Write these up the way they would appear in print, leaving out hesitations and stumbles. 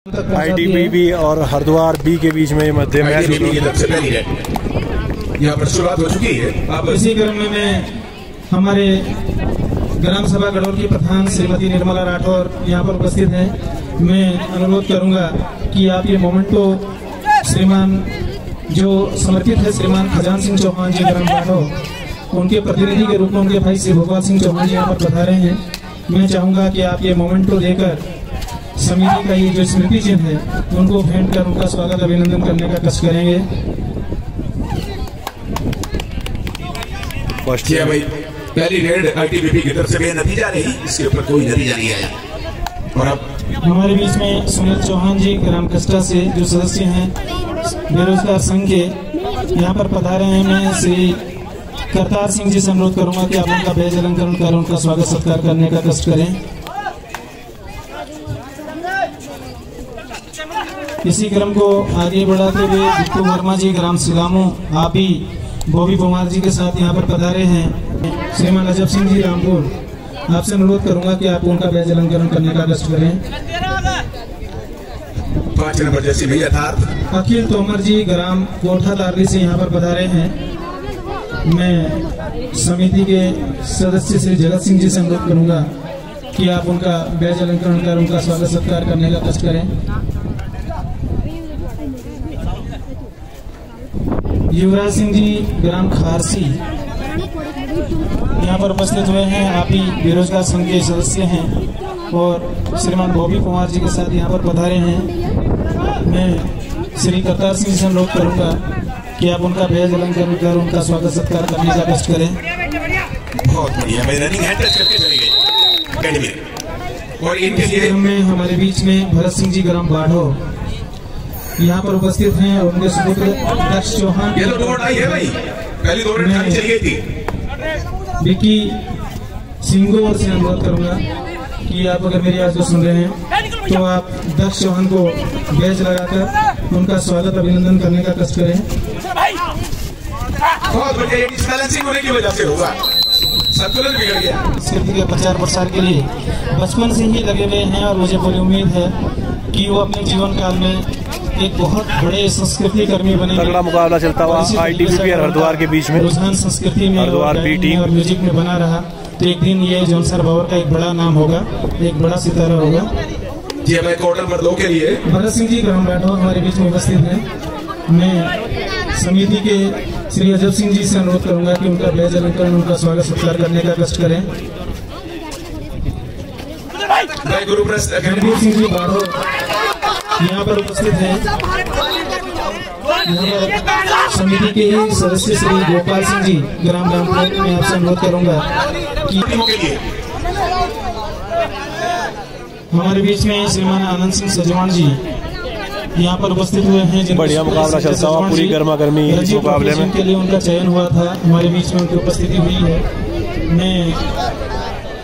ITBP और Haridwar B के बीच में मध्य मैच यहाँ पर शुरुआत हो चुकी है। अब इसी क्रम में हमारे ग्राम सभा गढ़ौर की प्रधान श्रीमती निर्मला राठौर यहाँ पर उपस्थित हैं। मैं अनुरोध करूंगा कि आप ये मोमेंटो श्रीमान जो समर्पित है श्रीमान खजान सिंह चौहान जी ग्राम बाढ़ो, उनके प्रतिनिधि के रूप में उनके भाई श्री भोपाल सिंह चौहान जी यहाँ पर पधारे हैं। मैं चाहूंगा कि आप ये मोमेंटो देकर समिति का ये जो स्मृति चिन्ह है उनको भेंट कर उनका स्वागत अभिनंदन करने का कष्ट करेंगे। भाई पहली रेड ITBP की तरफ से बेनतीजा रही, इसके ऊपर कोई नतीजा नहीं आया। और अब हमारे बीच में सुनील चौहान जी ग्राम कस्टा से जो सदस्य हैं बेरोजगार संघ के यहाँ पर पधारे हैं। मैं श्री करतार सिंह जी से अनुरोध करूंगा कि आप उनका बेज अलंकरण कर उनका स्वागत सत्कार करने का कष्ट करें। इसी क्रम को आगे बढ़ाते हुए बिट्टू वर्मा जी ग्राम सिगामू आप ही बॉबी कुमार जी के साथ यहाँ पर पधारे हैं। श्रीमान अजब सिंह जी रामपुर, आपसे अनुरोध करूंगा कि आप उनका बेज अलंकरण करने का कष्ट करें। 5 नंबर जैसी भी यथार्थ अखिल तोमर जी ग्राम कोठा तारली से यहाँ पर पधारे हैं। मैं समिति के सदस्य श्री जगत सिंह जी से अनुरोध करूंगा कि आप उनका बेज अलंकरण कर उनका स्वागत सत्कार करने का कष्ट करें। युवराज सिंह जी ग्राम खारसी यहाँ पर उपस्थित हुए हैं। आप ही बेरोजगार संघ के सदस्य हैं और श्रीमान बॉबी कुमार जी के साथ यहाँ पर पधारे हैं। मैं श्री करतार सिंह से अनुरोध करूंगा कि आप उनका बेज अलंकरण कर उनका स्वागत सत्कार करने का कष्ट करें। बहुत बढ़िया, मैं रनिंग हैंड टच करके चले गए। और इनके लिए में हमारे बीच में भरत सिंह जी ग्राम बाढ़ो यहाँ पर उपस्थित हैं और उनके सुपुत्र दक्ष चौहान। ये तो दौड़ आई है भाई, पहली दौड़ खाली चली गई थी। विकी सिंगो और से अनुरोध करूंगा कि आप अगर मेरी आवाज को सुन रहे हैं तो आप दक्ष चौहान को बेज लगाकर उनका स्वागत अभिनंदन करने का कष्ट करें। बहुत बढ़िया, डिस्बैलेंसिंग होने की वजह से होगा, संतुलन बिगड़ गया। संस्कृति के प्रचार प्रसार के लिए बचपन से ही लगे हुए हैं और मुझे पूरी उम्मीद है कि वो अपने जीवन काल में एक बहुत बड़े संस्कृति कर्मी बने। तगड़ा मुकाबला चलता हुआ ITBP और हरिद्वार के बीच में। रुझान संस्कृति में हरिद्वार बी टीम और म्यूजिक में बना रहा तो एक दिन ये जॉनसर बावर का एक बड़ा नाम होगा, एक बड़ा सितारा होगा। जी हमें क्वार्टर नंबर 2 के लिए भरत सिंह जी ग्राम राठौर हमारे बीच में उपस्थित हैं। मैं समिति के श्री अजब सिंह जी से अनुरोध करूंगा कि उनका बेज अलंकरण उनका स्वागत सत्कार करने का कष्ट करें। रणवीर सिंह जी बाढ़ो यहाँ पर उपस्थित हैं। समिति के ही सदस्य श्री गोपाल सिंह जी ग्राम रामपुर में आपसे अनुरोध करूंगा कि हमारे बीच में श्रीमान आनंद सिंह सजवान जी यहाँ पर उपस्थित हुए हैं। बढ़िया मुकाबला चलता हुआ पूरी गर्मा गर्मी मुकाबले में के लिए उनका चयन हुआ था, हमारे बीच में उनकी उपस्थिति हुई है। मैं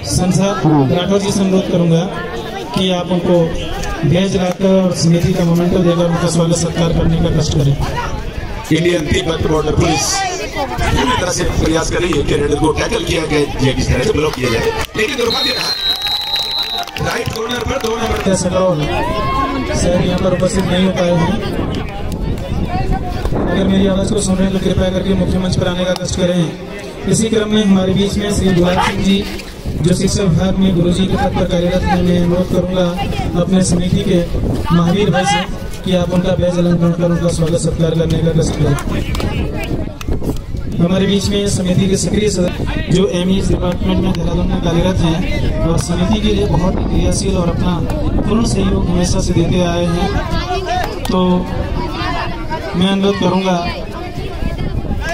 संसद राठौर जी से अनुरोध करूंगा कि आप उनको बेज लाकर और समिति का मोमेंटो देकर उनका स्वागत सत्कार करने का कष्ट करें। इंडियन तिब्बत बॉर्डर पुलिस पूरी तरह से प्रयास कर रही है कि रेडर को टैकल किया गया, किस तरह से ब्लॉक किया जाए, लेकिन दुर्भाग्य रहा राइट कॉर्नर पर 2 नंबर सर यहाँ पर उपस्थित नहीं हो पाए हैं। अगर मेरी आवाज को सुन रहे हैं तो कृपया करके मुख्य मंच पर आने का कष्ट करें। इसी क्रम में हमारे बीच में श्री गुलाब सिंह जी जो शिक्षा विभाग में गुरुजी के पद पर कार्यरत हैं। मैं अनुरोध करूंगा अपने समिति के महावीर भाई से कि आप उनका बेज अलंकरण कर उनका स्वागत सत्कार करने का कष्ट करें। हमारे बीच में समिति के सक्रिय सदस्य जो MES डिपार्टमेंट में देहरादून में कार्यरत हैं और समिति के लिए बहुत क्रियाशील और अपना पूर्ण सहयोग हमेशा से देते आए हैं, तो मैं अनुरोध करूंगा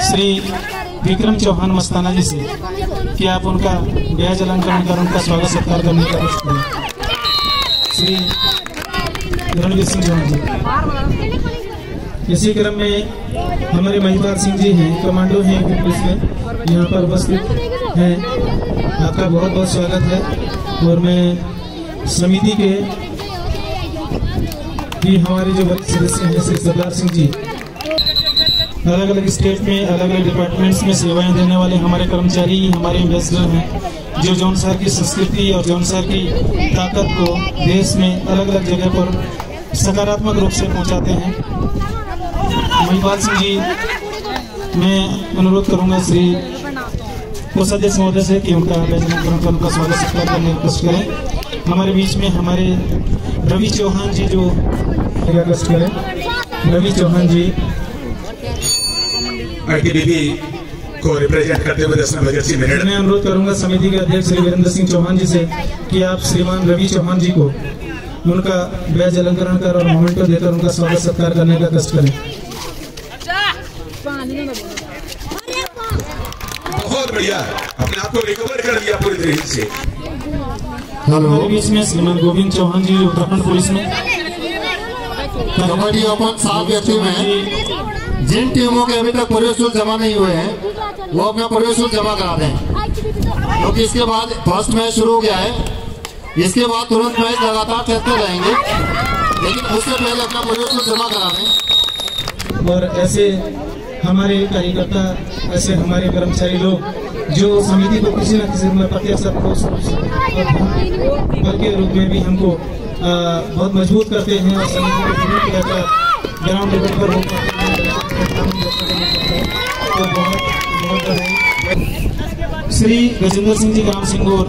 श्री विक्रम चौहान मस्ताना जी से कि आप उनका बेज अलंकरण कर उनका स्वागत सत्कार करने का कष्ट करें। श्री रणवीर सिंह चौहान जी। इसी क्रम में हमारे महिपाल सिंह जी हैं, कमांडो हैं पुलिस में, यहाँ पर उपस्थित हैं। आपका बहुत बहुत स्वागत है। और मैं समिति के भी हमारे जो वरिष्ठ सदस्य हैं श्री सरदार सिंह जी, अलग अलग स्टेट में अलग अलग डिपार्टमेंट्स में सेवाएं देने वाले हमारे कर्मचारी हमारे एम्बेसडर हैं जो जौनसर की संस्कृति और जौनसर की ताकत को देश में अलग अलग जगह पर सकारात्मक रूप से पहुंचाते हैं। महिपाल सिंह जी, मैं अनुरोध करूंगा श्री कोषाध्यक्ष महोदय से कि उनका उनका स्वागत सत्कार करने का कष्ट करें। हमारे बीच में हमारे रवि चौहान जी जो कष्ट करें। रवि चौहान जी आईटीबीपी को रिप्रेजेंट करते हुए 10 नंबर जर्सी में मैं अनुरोध करूंगा समिति के अध्यक्ष श्री वीरेंद्र सिंह चौहान जी से कि आप श्रीमान रवि चौहान जी को उनका बैज अलंकरण कर और मोमेंटो देकर उनका स्वागत सत्कार करने का कष्ट करें। बहुत बढ़िया, अपने आप को रिकवर कर लिया पूरी तरीके से। हमारे बीच में श्रीमान गोविंद चौहान जी उत्तराखंड पुलिस में कबड्डी ओपन 7 व्यक्ति में जिन टीमों के अभी तक प्रवेश शुल्क जमा नहीं हुए हैं वो अपना प्रवेश शुल्क जमा करा दें, क्योंकि इसके बाद फर्स्ट मैच शुरू हो गया है। इसके बाद तुरंत मैच लगातार चलते रहेंगे, लेकिन उससे पहले अपना प्रवेश शुल्क जमा करा दें। और ऐसे हमारे कार्यकर्ता, ऐसे हमारे कर्मचारी लोग जो समिति को किसी न किसी में प्रत्यक्ष बल के रूप में भी हमको बहुत मजबूत करते हैं और समिति को पूरी तरह का ग्राउंड लेवल पर तो बहुत श्री गजेंद्र सिंह जी ग्राम सिंगोर,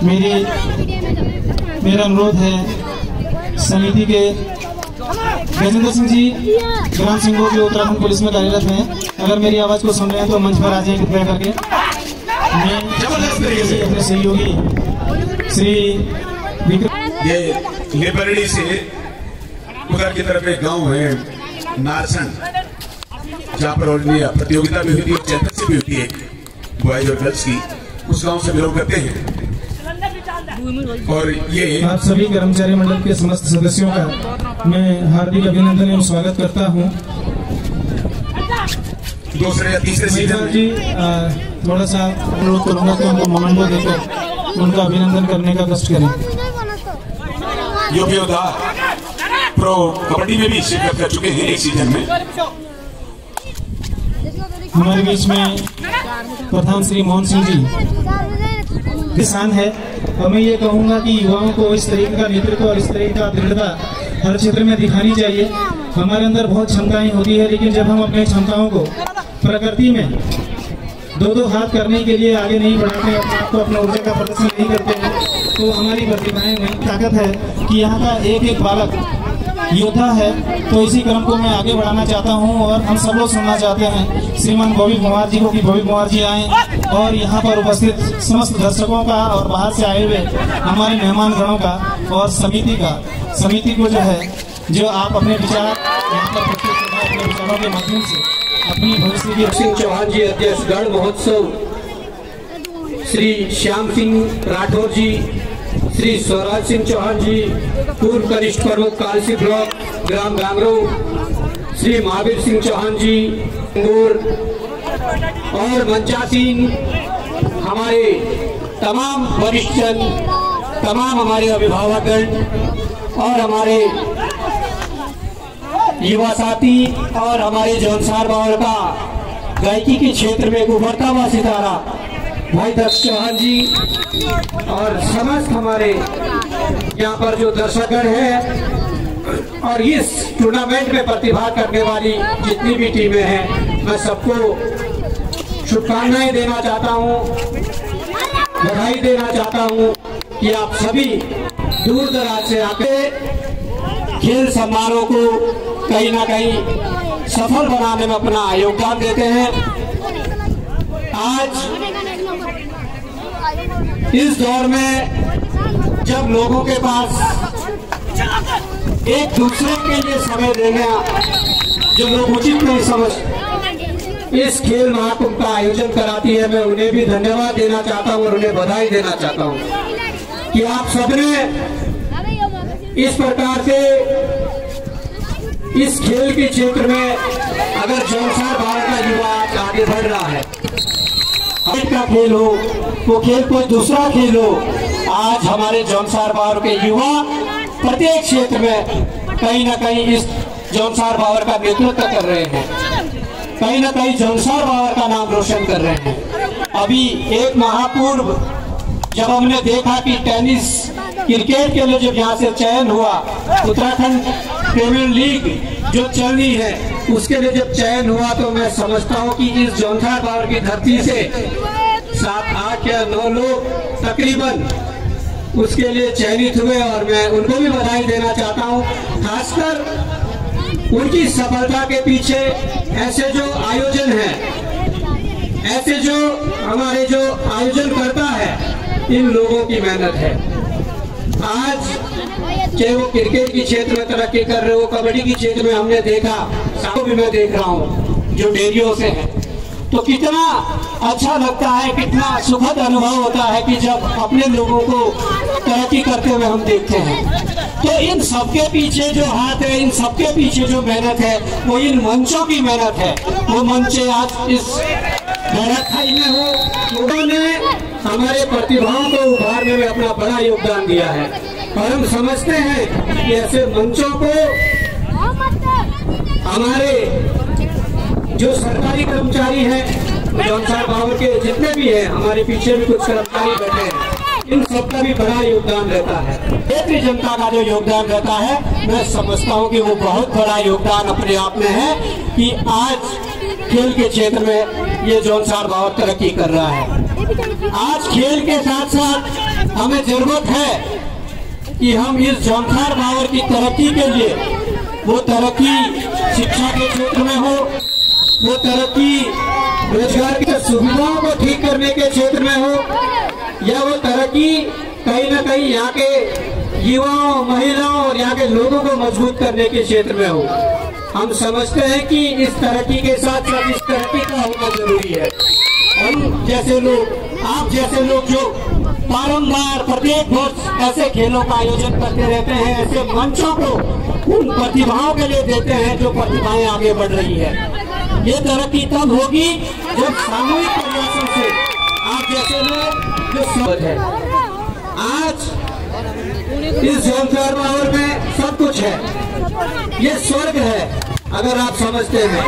मेरा अनुरोध है समिति के गजेंद्र सिंह जी ग्राम सिंगोर जो उत्तराखंड पुलिस में कार्यरत हैं, अगर मेरी आवाज को सुन रहे हैं तो मंच पर आ जाए कृपया करके। मैं अपने सहयोगी श्री ये लेबरडी से उधर की तरफ एक गांव है नारसन, जहाँ पर प्रतियोगिता भी होती है, चैंपियनशिप भी होती है बॉयज और गर्ल्स की, उस गांव से बिलोंग करते हैं। और ये आप सभी कर्मचारी मंडल के समस्त सदस्यों का मैं हार्दिक अभिनंदन एवं स्वागत करता हूं। दूसरे या तीसरे सीजन जी थोड़ा सा अनुरोध करूंगा कि उनको मोमेंटो देकर उनका अभिनंदन करने का कष्ट करें। यूपी योद्धा प्रो कबड्डी में भी शिरकत कर चुके हैं एक सीजन में। हमारे बीच में प्रधान श्री मोहन सिंह जी किसान है, और मैं ये कहूँगा कि युवाओं को इस तरीके का नेतृत्व और इस तरीके का दृढ़ता हर क्षेत्र में दिखानी चाहिए। हमारे अंदर बहुत क्षमताएं होती है, लेकिन जब हम अपने क्षमताओं को प्रकृति में दो हाथ करने के लिए आगे नहीं बढ़ाते, अपने आप को अपना ऊर्जा का प्रदर्शन नहीं करते हैं, तो हमारी प्रतिभाएं में ताकत है कि यहाँ का एक एक बालक योद्धा है। तो इसी क्रम को मैं आगे बढ़ाना चाहता हूं और हम सब लोग सुनना चाहते हैं श्रीमान भोवी कुमार जी को कि भोवी कुमार जी आए और यहाँ पर उपस्थित समस्त दर्शकों का और बाहर से आए हुए हमारे मेहमान गणों का और समिति को जो है, जो आप अपने विचार यहाँ पर अपने विचारों के माध्यम से अपनी भविष्य की सिंह चौहान जी अध्यक्ष गढ़ महोत्सव, श्री श्याम सिंह राठौर जी, श्री स्वराज सिंह चौहान जी पूर्व कनिष्ठ प्रमुख कालसी ब्लॉक ग्राम गांगरो, श्री महावीर सिंह चौहान जी और मंचासीन हमारे तमाम वरिष्ठजन, तमाम हमारे अभिभावकगण और हमारे युवा साथी और हमारे जौनसार बावर का गायकी के क्षेत्र में उभरता हुआ सितारा भाई दक्ष चौहान जी और समस्त हमारे यहाँ पर जो दर्शकगण हैं और इस टूर्नामेंट में प्रतिभाग करने वाली जितनी भी टीमें हैं, मैं सबको शुभकामनाएं देना चाहता हूँ, बधाई देना चाहता हूँ कि आप सभी दूर दराज से आके खेल समारोह को कहीं ना कहीं सफल बनाने में अपना योगदान देते हैं। आज इस दौर में जब लोगों के पास एक दूसरे के लिए समय देना जो लोग उचित नहीं समझ इस खेल महाकुंभ का आयोजन कराती है, मैं उन्हें भी धन्यवाद देना चाहता हूं और उन्हें बधाई देना चाहता हूं कि आप सबने इस प्रकार से इस खेल के क्षेत्र में अगर जौनसार भारत का युवा आगे बढ़ रहा है, का खेल हो वो खेल कोई दूसरा खेल हो, आज हमारे जौनसार बावर के युवा प्रत्येक क्षेत्र में कहीं ना कहीं इस जौनसार बावर का नेतृत्व कर रहे हैं, कहीं ना कहीं जौनसार बावर का नाम रोशन कर रहे हैं। अभी एक महापूर्व जब हमने देखा कि टेनिस क्रिकेट के लिए जब यहाँ से चयन हुआ, उत्तराखंड प्रीमियर लीग जो चल रही है उसके लिए जब चयन हुआ, तो मैं समझता हूँ कि इस जौनसार बावर की धरती से 7, 8 या 9 लोग तकरीबन उसके लिए चयनित हुए, और मैं उनको भी बधाई देना चाहता हूँ। खासकर उनकी सफलता के पीछे ऐसे जो आयोजन है, ऐसे जो हमारे जो आयोजन करता है, इन लोगों की मेहनत है। आज चाहे वो क्रिकेट के क्षेत्र में तरक्की कर रहे हो, कबड्डी के क्षेत्र में हमने देखा, साथ भी मैं देख रहा हूँ जो डेरियो से है, तो कितना अच्छा लगता है, कितना सुखद अनुभव होता है कि जब अपने लोगों को तरक्की करते हुए हम देखते हैं। तो इन सबके पीछे जो हाथ है, इन सबके पीछे जो मेहनत है, वो इन मंचों की मेहनत है। वो मंचे आज इस गैरखाई में हो, उन्होंने हमारे प्रतिभाओं को उभारने में अपना बड़ा योगदान दिया है, और हम समझते हैं कि ऐसे मंचों को हमारे जो सरकारी कर्मचारी हैं, जौनसार बावर के जितने भी हैं, हमारे पीछे भी कुछ कर्मचारी बैठे हैं, इन सबका भी बड़ा योगदान रहता है। क्षेत्रीय जनता का जो योगदान रहता है, मैं समझता हूँ कि वो बहुत बड़ा योगदान अपने आप में है कि आज खेल के क्षेत्र में ये जौनसार बावर तरक्की कर रहा है। आज खेल के साथ साथ हमें जरूरत है कि हम इस जौनसार बावर की तरक्की के लिए, वो तरक्की शिक्षा के क्षेत्र में हो, वो तरक्की रोजगार की सुविधाओं को ठीक करने के क्षेत्र में हो, या वो तरक्की कहीं ना कहीं यहाँ के युवाओं, महिलाओं और यहाँ के लोगों को मजबूत करने के क्षेत्र में हो। हम समझते हैं कि इस तरक्की के साथ साथ इस तरक्की का होना जरूरी है। हम जैसे लोग, आप जैसे लोग जो बारंबार प्रत्येक वर्ष ऐसे खेलों का आयोजन करते रहते हैं, ऐसे मंचों को उन प्रतिभाओं के लिए देते हैं जो प्रतिभाएं आगे बढ़ रही है। ये तरक्की तब होगी जब सामूहिक प्रयासों से आप जैसे लोग जो समझ है। आज इस जौनसार बावर में सब कुछ है, ये स्वर्ग है अगर आप समझते हैं।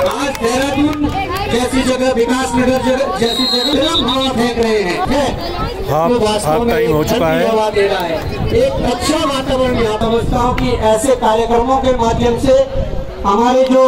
आज देहरादून जैसी जगह, विकास नगर जैसी जगह हम हवा फेंक रहे हैं, तो वास्तव में टाइम हो चुका है, हवा दे रहा है, एक अच्छा वातावरण। यहाँ समझता हूँ कि ऐसे कार्यक्रमों के माध्यम से हमारे जो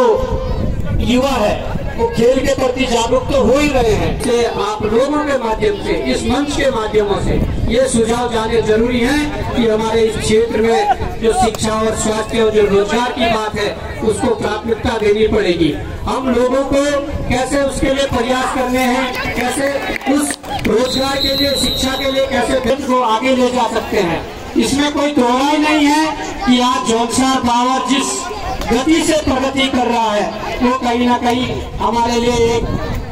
युवा है वो खेल के प्रति जागरूक तो हो ही रहे हैं। से आप लोगों के माध्यम से, इस मंच के माध्यमों से ये सुझाव जाने जरूरी है कि हमारे इस क्षेत्र में जो शिक्षा और स्वास्थ्य और जो रोजगार की बात है, उसको प्राथमिकता देनी पड़ेगी। हम लोगों को कैसे उसके लिए प्रयास करने हैं, कैसे उस रोजगार के लिए, शिक्षा के लिए कैसे देश को आगे ले जा सकते हैं, इसमें कोई दोहराई नहीं है कि आज जौनसार बावर जिस गति से प्रगति कर रहा है, वो कहीं ना कहीं हमारे लिए एक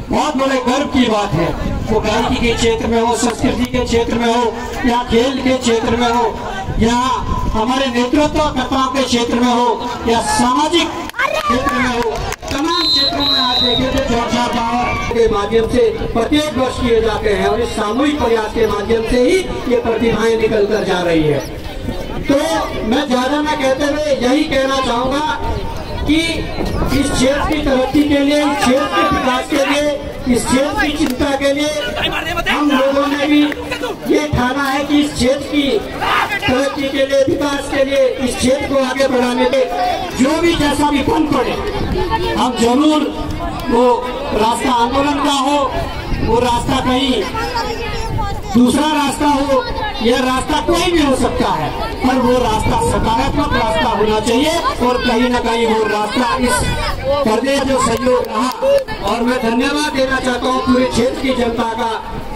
बहुत बड़े गर्व की बात है। वो गायकी के क्षेत्र में हो, संस्कृति के क्षेत्र में हो, या खेल के क्षेत्र में हो, या हमारे नेतृत्वकर्ताओं के क्षेत्र में हो, या सामाजिक क्षेत्र में हो, तमाम क्षेत्रों में आज देखें तो जौनसार बावर के माध्यम से प्रत्येक वर्ष किए जाते हैं, और इस सामूहिक प्रयास के माध्यम से ही ये प्रतिभाएं निकल कर जा रही है। तो मैं ज्यादा न कहते हुए यही कहना चाहूंगा कि इस क्षेत्र की तरक्की के लिए, इस क्षेत्र के विकास के लिए, इस क्षेत्र की चिंता के लिए हम लोगों ने भी ये ठाना है कि इस क्षेत्र की तरक्की के लिए, विकास के लिए, इस क्षेत्र को आगे बढ़ाने के जो भी जैसा भी फल पड़े, हम जरूर, वो रास्ता आंदोलन का हो, वो रास्ता कहीं दूसरा रास्ता हो, यह रास्ता कोई भी हो सकता है, पर वो रास्ता सकारात्मक रास्ता होना चाहिए, और कहीं न कहीं वो रास्ता इस करने जो सहयोग रहा। और मैं धन्यवाद देना चाहता हूँ पूरे क्षेत्र की जनता का,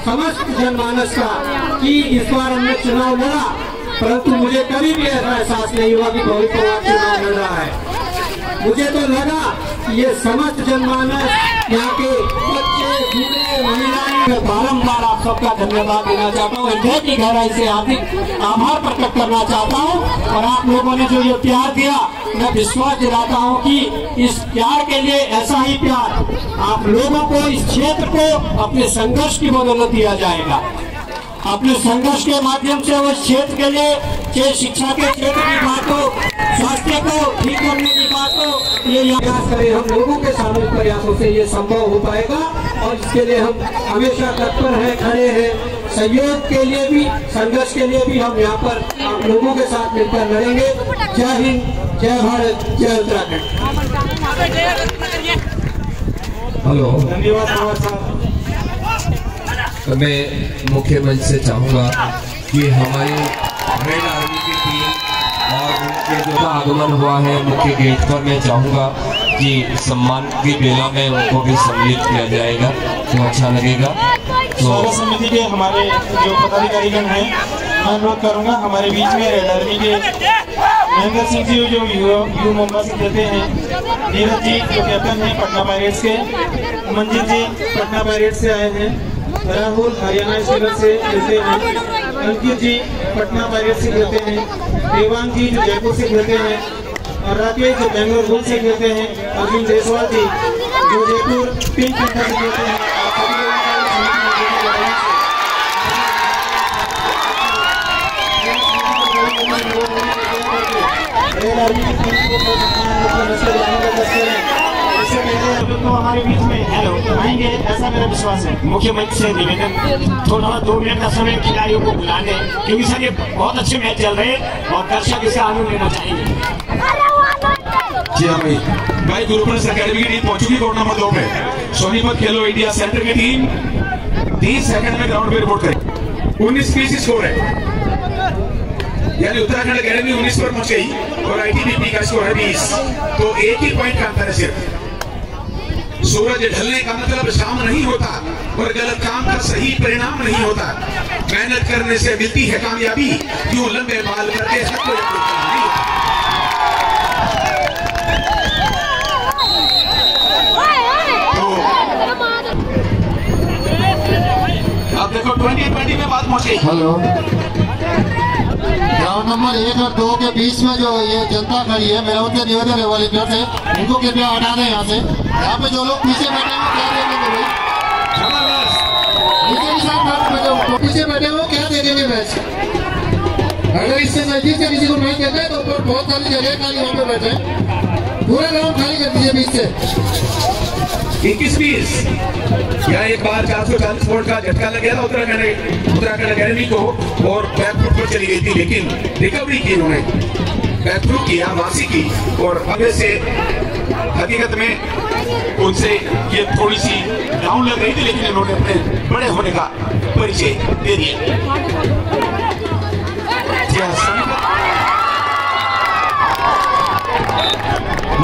समस्त जनमानस का, कि इस बार हमने चुनाव लड़ा, परंतु मुझे कभी भी ऐसा एहसास नहीं हुआ कि बहुत चुनाव लड़ रहा है। मुझे तो लगा कि ये समस्त जनमानस, यहाँ के बच्चे, बूढ़े, महिलाएं, मैं बारम्बार आप सबका धन्यवाद देना चाहता हूँ, हृदय की गहराई से हार्दिक आभार प्रकट करना चाहता हूँ। और आप लोगों ने जो ये प्यार दिया, मैं विश्वास दिलाता हूँ कि इस प्यार के लिए ऐसा ही प्यार आप लोगों को, इस क्षेत्र को अपने संघर्ष की बदौलत दिया जाएगा। अपने संघर्ष के माध्यम से उस क्षेत्र के लिए, चाहे शिक्षा के क्षेत्र की बात हो, स्वास्थ्य को ठीक करने की बात हो, ये प्रयास करें। हम लोगों के सामूहिक प्रयासों से ये संभव हो पाएगा, और इसके लिए हम हमेशा तत्पर हैं, खड़े हैं, सहयोग के लिए भी, संघर्ष के लिए भी हम यहाँ पर आप लोगों के साथ मिलकर लड़ेंगे। जय हिंद, जय भारत, जय उत्तराखंड। हेलो, धन्यवाद साहब। मैं मुख्य मंच से चाहूँगा कि हमारी रेड आर्मी की टीम और उनके जो आगमन हुआ है मुख्य गेट पर, मैं चाहूँगा कि सम्मान की बेला में उनको भी सम्मिलित किया जाएगा तो अच्छा लगेगा। स्वागत समिति के हमारे जो पदाधिकारीगण हैं, मैं अनुरोध करूँगा हमारे बीच में रेड आर्मी के महेंद्र सिंह जी जो यू मुंबई से खेलते हैं, नीरज जी जो कैप्टन हैं पटना पायरेट्स के, मंजित जी पटना पायरेट्स से आए हैं, राहुल हरियाणा स्टेट से खेलते हैं, अंकित जी पटना पायरेट्स से खेलते हैं, देवांग जी जो जयपुर से खेलते हैं, और राकेश जो बेंगलोर बुल्स से खेलते हैं, अर्जुन जायसवाल जी जो जयपुर पिंक पैंथर से खेलते हैं। तो हमारे बीच में आएंगे ऐसा मेरा विश्वास है। मुख्यमंत्री से निवेदन, थोड़ा 2 मिनट का समय खिलाड़ियों को बुलाने, क्योंकि सर ये बहुत अच्छे मैच चल रहे हैं और दर्शक इसका आनंद लेना चाहेंगे। जी हाँ भाई गुरुप्रसाद अकेडमी की टीम पहुंच चुकी कोर्ट नंबर 2 पे। सोनीपत खेलो इंडिया सेंटर की टीम 30 सेकंड में ग्राउंड पे रिपोर्ट करें। 19-20 स्कोर है, यानी उत्तराखंड अकेडमी 19 पर पहुंच गई और आईटीबीपी का स्कोर है 20। तो एक ही पॉइंट का अंतर है सिर्फ। सूरज ढलने का मतलब शाम नहीं होता और गलत काम का सही परिणाम नहीं होता। मेहनत करने से मिलती है कामयाबी, क्यों लंबे बाल करके हर कोई नहीं। अब देखो 2020 में बात पहुंच गई। हेलो, ग्राउंड नंबर 1 और 2 के बीच में जो ये जनता खड़ी है, मेरा उनसे निवेदन है वॉलंटियर से, इनको कृपया हटा दें यहाँ से। यहाँ पे जो लोग पीछे बैठे हैं क्या देखेंगे भाई? पीछे बैठे हो क्या देखेंगे मैच? अगर इससे नजदीक से किसी को नहीं कहते तो बहुत सारी जगह खाली वहाँ पे बैठे, पूरा ग्राउंड खाली कर दीजिए बीच से। 21-20 यहाँ एक बार 440 वोल्ट का झटका लग गया था उत्तराखंड अकेडमी को और बैकफुट पर चली गई थी, लेकिन रिकवरी की उन्होंने, बैकथ्रू किया, वापसी की और आगे से हकीकत में उनसे ये थोड़ी सी डाउन लग रही थी, लेकिन इन्होंने अपने बड़े होने का परिचय दे दिया।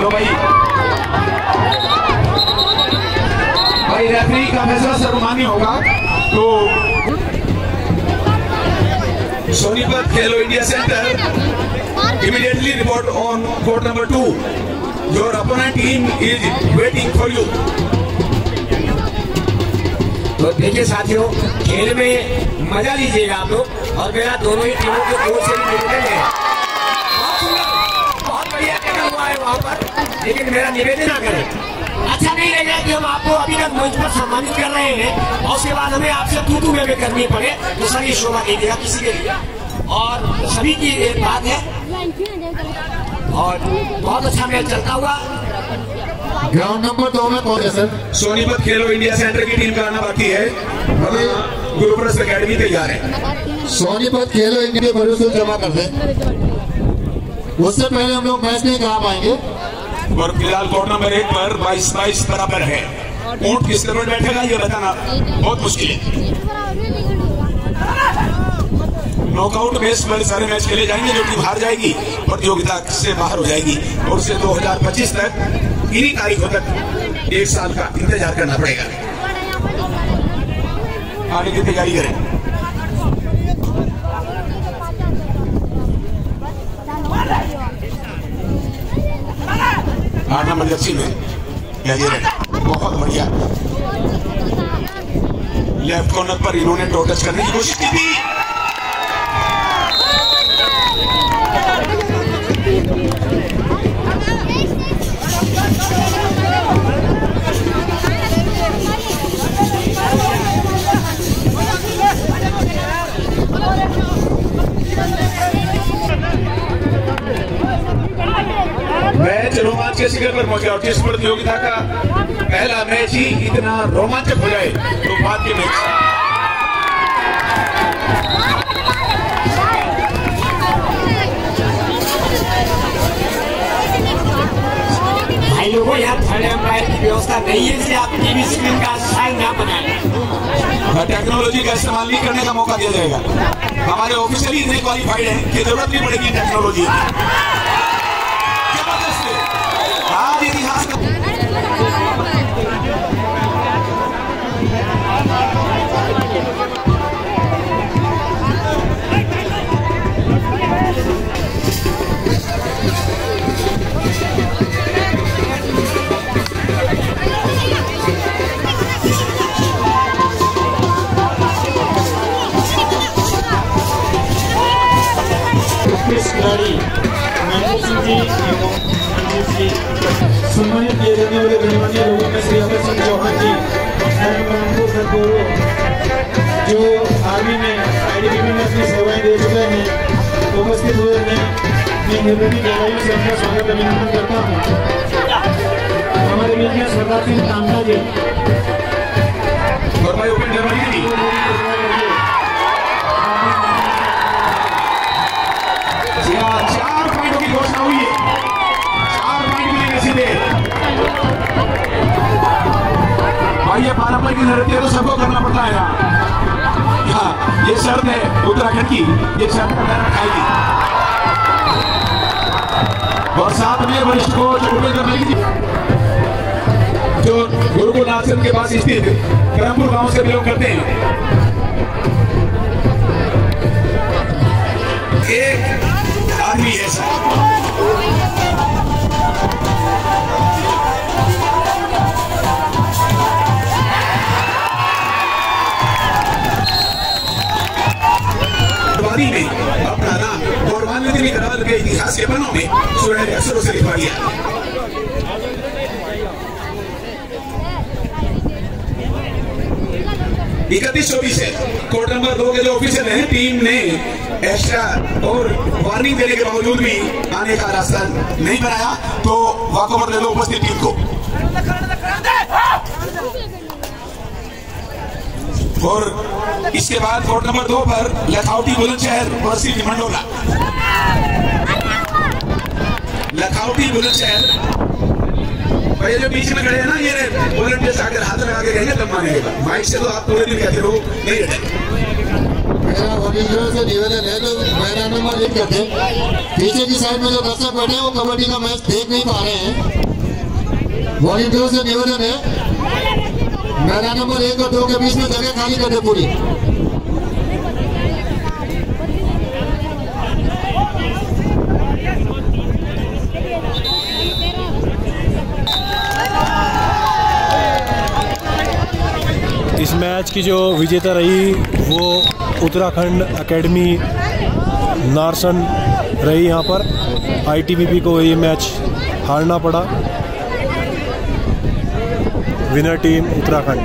लो भाई रेफरी का फैसला सर्वमान्य होगा। तो सोनीपत खेलो India centre immediately report on court number 2। Your opponent team is waiting for you. तो देखिए साथियों, खेल में मजा लीजिएगा आप लोग, और मेरा दोनों ही टीमों के ओर से निवेदन है, बहुत बढ़िया खेला हुआ है वहाँ पर, लेकिन मेरा निवेदन ना करें। अच्छा नहीं लगेगा कि हम आपको अभी तक मंच पर सम्मानित कर रहे हैं और उसके बाद हमें आपसे तू में करनी पड़े, तो सर ये शोभा नहीं देगा किसी के लिए। और सभी की एक बात है, और बहुत अच्छा मैच चलता हुआ। ग्राउंड नंबर 2 में कौन है सर? सोनीपत खेलो इंडिया सेंटर की टीम का आना बाकी है, गुरुप्रसाद अकेडमी तैयार है। सोनीपत खेलो इंडिया भरोसे जमा कर दें, उससे पहले हम लोग मैच नहीं करा पाएंगे। और फिलहाल कोर्ट नंबर 1 पर 22-22 बराबर है। ऊंट किस तरह बैठेगा ये बताना बहुत मुश्किल है। नॉकआउट बेस पर सारे मैच खेले जाएंगे, जो टीम हार जाएगी प्रतियोगिता से बाहर हो जाएगी और उसे 2025 तक इन्हीं तारीखों तक 1 साल का इंतजार करना पड़ेगा। आने की तैयारी करें। आठ नंबर जर्सी में बहुत बढ़िया लेफ्ट कॉर्नर पर इन्होंने टो टच करने की कोशिश की थी। मैच रोमांच के शिखर पर पहुंचा और जिस प्रतियोगिता का पहला मैच ही इतना रोमांचक हो जाए तो बाद के मैच भाई लोगों, यहाँ थर्ड एम्पायर की व्यवस्था नहीं है, इसलिए आप टीवी स्क्रीन का साइन ना बनाएं। टेक्नोलॉजी का इस्तेमाल नहीं करने का मौका दिया जाएगा। हमारे ऑफिसर ही इतने क्वालिफाइड हैं कि जरूरत नहीं पड़ेगी टेक्नोलॉजी की। जबरदस्त आज इतिहास का खिलाड़ी महबूब सिंह जी एवं मनजीत जी, सम्मानित किए जाने वाले गणमान्य लोगों में श्री अमर सिंह चौहान जी जो आर्मी में ITBP में अपनी सेवाएं दे चुके हैं, उपस्थित हुए हैं। मैं निर्मली जलवायु से उनका स्वागत अभिनंदन करता हूँ। हमारे बीच में सरदार सिंह तांडा जी और भाई ओपन जर्मनी की 4 पॉइंटों की घोषणा हुई है। 4 पॉइंट मिलेंगे सीधे। भाई ये पारंपरिक नृत्य तो सबको करना पड़ता है यहाँ। ये शर्त है उत्तराखंड की, ये शर्त खाएगी। और साथ में वरिष्ठ कोच ओपन जर्मनी जी जो गुरुकुल आश्रम के पास स्थित करमपुर गांव से बिलोंग करते हैं। एक आदमी है सर, में अपना नाम गौरवान्वित भी करा के इतिहास के पन्नों में सुनहरे अक्षरों से लिखवा दिया। 31-24 है। कोर्ट नंबर 2 के जो ऑफिसर हैं, टीम ने एक्स्ट्रा और वार्निंग देने के बावजूद भी आने का रास्ता नहीं बनाया, तो वॉकओवर ले लो उपस्थित टीम को। और इसके बाद कोर्ट नंबर 2 पर लखावटी बुलंदशहर और सिटी मंडोला। लखावटी बुलंदशहर ये जो बीच में खड़े हैं ना, ये वॉलंटियर्स आकर हाथ लगा के कहेंगे तब मानेगा। माइक से तो आप पूरे दिन कहते रहो नहीं रहते। मेरा वॉलंटियरों से निवेदन है, तो मेरा नंबर लिख करते पीछे की साइड में जो दर्शक बैठे हैं वो कबड्डी का मैच देख नहीं पा रहे हैं। वॉलंटियरों से निवेदन है, मेरा नंबर 1 और 2 के बीच में जगह खाली कर दे पूरी। इस मैच की जो विजेता रही वो उत्तराखंड एकेडमी नारसन रही। यहाँ पर ITBP को ये मैच हारना पड़ा। Winner team Uttarakhand.